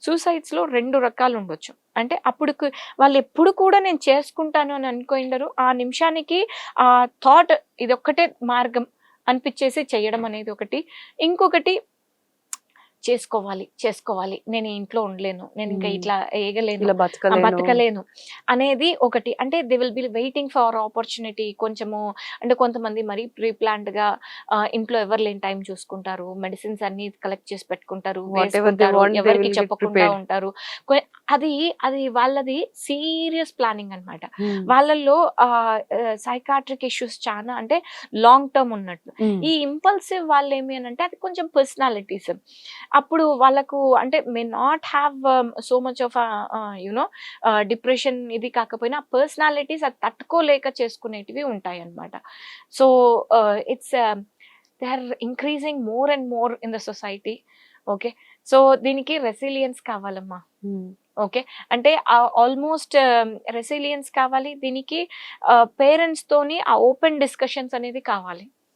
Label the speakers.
Speaker 1: సూసైడ్స్‌లో 2 రకాలు ఉండొచ్చు. అంటే అప్పుడుకి వాళ్ళెప్పుడు కూడా నేను చేసుకుంటాను అని అనుకోయిండరు. ఆ నిమిషానికి ఆ థాట్ ఇదొక్కటే మార్గం అనిపిచ్చేసి చెయ్యడం అనేది ఒకటి. ఇంకొకటి చేసుకోవాలి, చేసుకోవాలి. నేను ఈ ఇంట్లో ఉండలేను. నేనింకా
Speaker 2: హ్మ్.
Speaker 1: ఇట్లా ఏగలేను,
Speaker 2: ఇలా బతకలేను.
Speaker 1: బతకలేను అనేది ఒకటి. అంటే they will be waiting for opportunity కొంచెము. అంటే కొంతమంది మరీ ప్రీ ప్లాన్డ్‌గా ఇంట్లో ఎవరు లేని టైం చూసుకుంటారు. మెడిసిన్స్ అన్నీ కలెక్ట్ చేసి పెట్టుకుంటారు,
Speaker 2: వాటెవర్ దే
Speaker 1: వేసుకుంటారు,
Speaker 2: వాంట్ దే
Speaker 1: ఎవరికీ
Speaker 2: విల్ గెట్
Speaker 1: చెప్పకుండా
Speaker 2: ప్రిపేర్డ్.
Speaker 1: ఉంటారు. కొ అది అది వాళ్ళది సీరియస్ ప్లానింగ్ అన్నమాట.
Speaker 2: హ్మ్.
Speaker 1: వాళ్ళలో సైకాట్రిక్ ఇష్యూస్ చానా అంటే లాంగ్ టర్మ్ ఉన్నట్టు.
Speaker 2: హ్మ్.
Speaker 1: ఈ ఇంపల్సివ్ వాళ్ళేమి అనంటే అది కొంచెం పర్సనాలిటీస్. అప్పుడు వాళ్ళకు అంటే may not have so much of you know depression ఇది కాకపోయినా పర్సనాలిటీస్ అది తట్టుకోలేక చేసుకునేటివి ఉంటాయన్నమాట. So it's they are increasing more and more in the society. Okay. So దీనికి రెసిలియన్స్ కావాలమ్మా.
Speaker 2: హ్మ్.
Speaker 1: ఓకే. అంటే ఆల్మోస్ట్ రెసిలియన్స్ కావాలి. దీనికి పేరెంట్స్‌తోని ఆ ఓపెన్ డిస్కషన్స్ అనేది కావాలి.